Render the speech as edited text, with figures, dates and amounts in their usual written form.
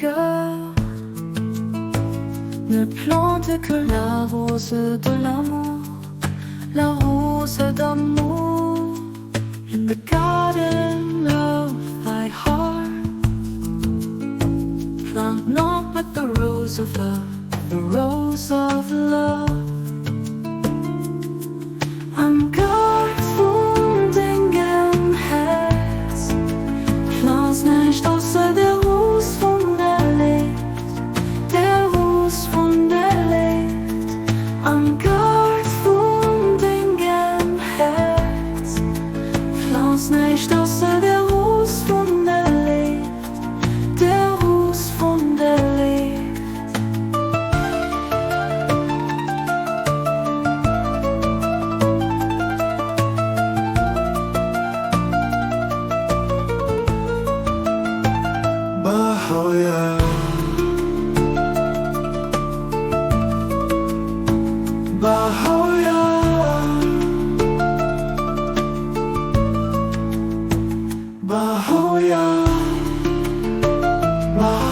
cœur ne plante que la rose de l'amour, la rose d'amour. In the garden of thy heart, plant not but the rose of love, the rose of love. Am Gaart von dengem Häerz, planz näischt ausser der Rous von der Léift, der Rous von der Léift. Am Gaart von dengem Häerz, planz näischt ausser der Rous von der Léift, der Rous von der Léift. Bahá'u'lláh, Bahá'u'lláh, Bahá'u'lláh, Bahá'u'lláh.